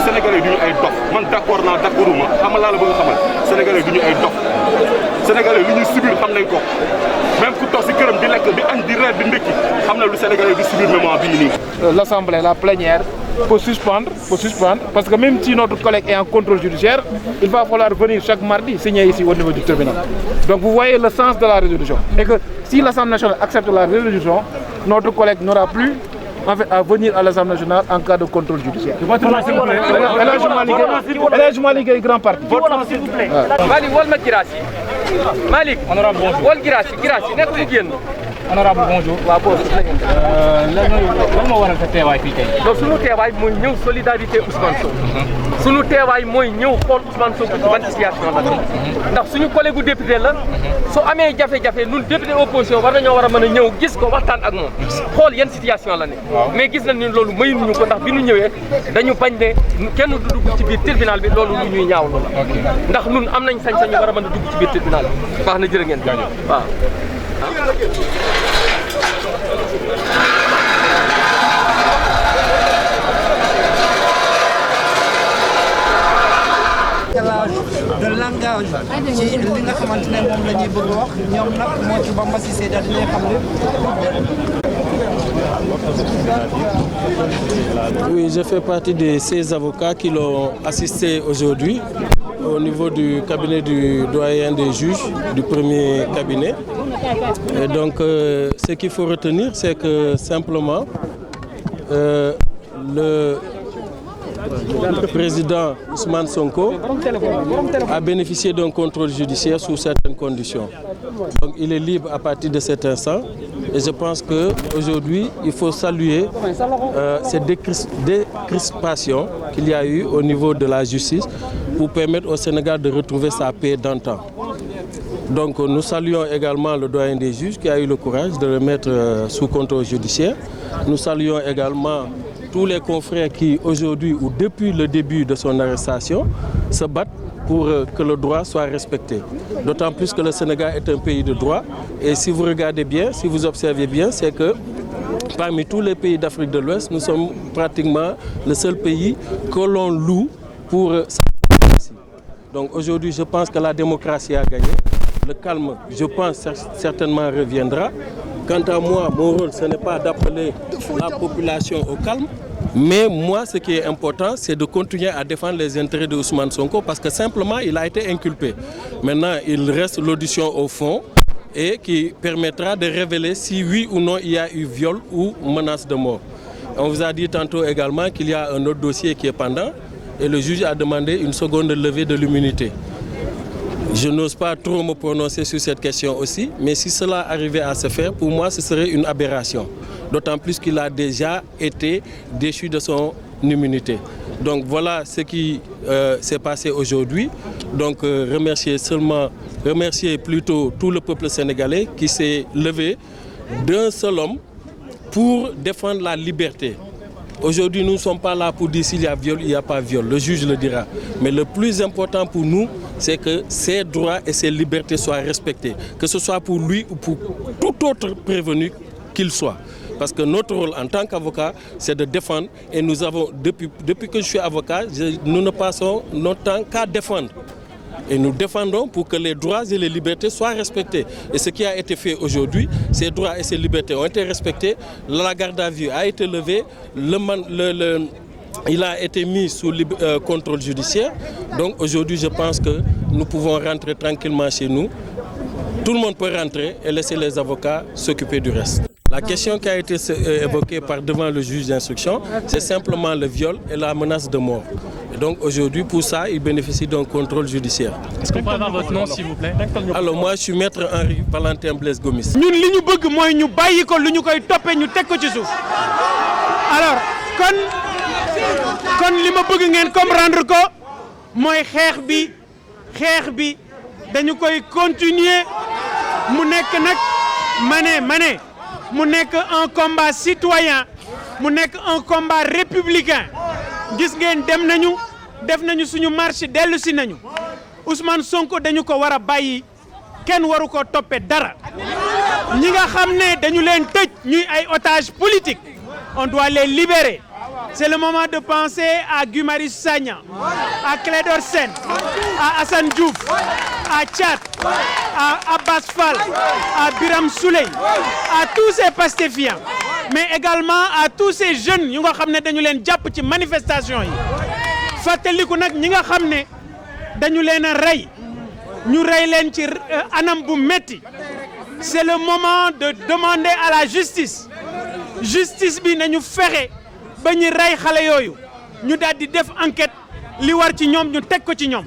Sénégalais duñu ay dof man d'accord naa d'accorduma xamal laa la bëgg xamal Sénégalais duñu ay dof Sénégalais li ñuy subir xam nañ ko même ku toog si këram di lekk di añ di reer di ndékki xam na lu Sénégalais di subir moment bii nii. L'Assemblée, la plénière, peut suspendre, parce que même si notre collègue est en contrôle judiciaire, il va falloir venir chaque mardi signer ici au niveau du tribunal. Donc vous voyez le sens de la résolution. Et que si l'Assemblée nationale accepte la résolution, notre collègue n'aura plus en fait, à venir à l'Assemblée nationale en cas de contrôle judiciaire. Élargement grand parti. S'il vous plaît. Malik, wal ma Girassi. Malik, honorable bonjour. Wal Girassi, nekk mu génn. Honorable bonjour. waaw boobu. lan moo waral sa teewaay fii tey. donc sunu teewaay mooy ñëw solidarité Ousmane Sonko. sunu teewaay mooy ñëw xool Ousmane Sonko ci ban situation la. ndax suñu collègue député la. su amee jafe-jafe ñun député opposition war nañoo war a mën a ñëw gis ko waxtaan ak moom. xool yan situation la ne. mais gis nañ ni loolu mayuñu ko ndax bi ñu ñëwee dañu bañ ne kenn du dugg ci biir tribunal bi loolu lu ñuy ñaawlu la. ndax ñun am nañ sañ-sañ war a mën a dugg ci biir tribunal bi. baax na jërë ngeen waaw. de langage ci li nga xamante ne moom la ñuy bëgg wax ñoom nag moo ci Bamba Cissé daal dinañ xam ne. Oui, je fais partie de ces avocats qui l'ont assisté aujourd'hui au niveau du cabinet du doyen des juges du premier cabinet. Et donc, ce qu'il faut retenir, c'est que simplement le président Ousmane Sonko a bénéficié d'un contrôle judiciaire sous certaines conditions. Donc il est libre à partir de cet instant et je pense qu'aujourd'hui il faut saluer cette décrispation qu'il y a eu au niveau de la justice pour permettre au Sénégal de retrouver sa paix d'antan. Donc nous saluons également le doyen des juges qui a eu le courage de le mettre sous contrôle judiciaire. Nous saluons également tous les confrères qui aujourd'hui ou depuis le début de son arrestation se battent pour que le droit soit respecté. D'autant plus que le Sénégal est un pays de droit et si vous regardez bien, si vous observez bien, c'est que parmi tous les pays d'Afrique de l'Ouest, nous sommes pratiquement le seul pays que l'on loue pour sa démocratie. Donc aujourd'hui, je pense que la démocratie a gagné. Le calme, je pense, certainement reviendra. Quant à moi, mon rôle, ce n'est pas d'appeler la population au calme, mais moi, ce qui est important, c'est de continuer à défendre les intérêts de Ousmane Sonko parce que simplement, il a été inculpé. Maintenant, il reste l'audition au fond et qui permettra de révéler si oui ou non il y a eu viol ou menace de mort. On vous a dit tantôt également qu'il y a un autre dossier qui est pendant et le juge a demandé une seconde levée de l'immunité. Je n'ose pas trop me prononcer sur cette question aussi, mais si cela arrivait à se faire, pour moi, ce serait une aberration. D'autant plus qu'il a déjà été déchu de son immunité. Donc voilà ce qui s'est passé aujourd'hui. Donc remercier plutôt tout le peuple sénégalais qui s'est levé d'un seul homme pour défendre la liberté. Aujourd'hui, nous ne sommes pas là pour dire s'il y a viol, il n'y a pas viol. Le juge le dira. Mais le plus important pour nous, c'est que ses droits et ses libertés soient respectés. Que ce soit pour lui ou pour tout autre prévenu qu'il soit. Parce que notre rôle en tant qu'avocat, c'est de défendre. Et nous avons, depuis que je suis avocat, nous ne passons notre temps qu'à défendre Et nous défendons pour que les droits et les libertés soient respectés. Et ce qui a été fait aujourd'hui, ces droits et ces libertés ont été respectés. La garde à vue a été levée, il a été mis sous contrôle judiciaire. Donc aujourd'hui, je pense que nous pouvons rentrer tranquillement chez nous. Tout le monde peut rentrer et laisser les avocats s'occuper du reste. La question qui a été évoquée devant le juge d'instruction, c'est simplement le viol et la menace de mort. Et donc aujourd'hui, pour ça, il bénéficie d'un contrôle judiciaire. Est-ce qu'on peut avoir votre nom, s'il vous plaît? Alors moi, je suis maître Henri Valentin Blaise Gomis. ñun li ñu bëgg mooy ñu bàyyi ko lu ñu koy toppee ñu teg ko ci suuf alors kon li ma bëgg ngeen comprendre ko mooy xeex bi dañu koy continuer mu nekk nag ma ne mu nekk un combat citoyen mu nekk un combat républicain gis ngeen def nañu suñu marche dellu si nañu Ousmane Sonko dañu ko war a bàyyi kenn waru ko toppee dara ñi nga xam ne dañu leen tëj ñuy ay otages politiques on doit les libérer. C'est le moment de penser à Guy Marius Sagna, à Clédor Sène, à Assane Diouf, à Tchad, à Abbas Fall, à Biram Souley, à tous ces pastéfiants, mais également à tous ces jeunes yu nga xam ne dañu leen jàpp ci manifestation yi fàttaliku nag ñi nga xam ne dañu leen a rey ñu rey leen ci anam bu metti. C'est le moment de demander à la justice bi nañu fexe ba ñu rey xale yooyu ñu daal di def enquête li war ci ñoom ñu teg ko ci ñoom.